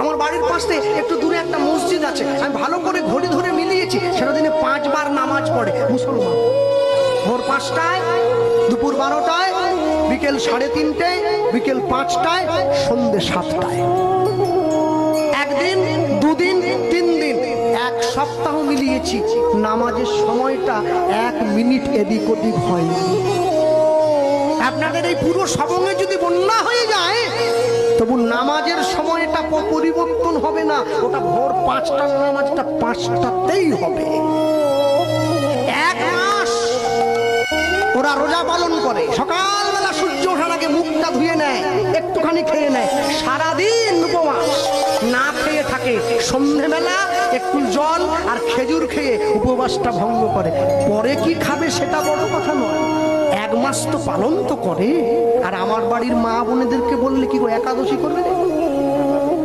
আমার বাড়ির পাশে একটু দূরে একটা মসজিদ আছে, আমি ভালো করে ঘড়ি ধরে মিলিয়েছি, সেটা দিনে 5 বার নামাজ পড়ে মুসলমান। ভোর 5টায়, দুপুর 12টায়, বিকেল 3:30টায়, বিকেল 5টায়, সন্ধ্যে 7টায়। একদিন, দুদিন, 3 দিন, 1 সপ্তাহ মিলিয়েছি, নামাজের সময়টা 1 মিনিট এদিক ওদিক হয়নি। আপনাদের এই পুরো সবঙ্গে যদি বন্যা হয়ে যায়, তবু নামাজের সময়টা পরিবর্তন হবে না। ওটা ভোর 5টার নামাজটা 5টাতেই হবে। 1 মাস ওরা রোজা পালন করে, সকালবেলা সূর্য ওঠার আগে মুখটা ধুয়ে নেয়, একটুখানি খেয়ে নেয়, সারাদিন উপবাস না খেয়ে থাকে, সন্ধেবেলা একটু জল আর খেজুর খেয়ে উপবাসটা ভঙ্গ করে। পরে কি খাবে সেটা বড় কথা নয়, 1 মাস তো পালন তো করে। আর আমার বাড়ির মা বোনেদেরকে বললে কি একাদশী করবে?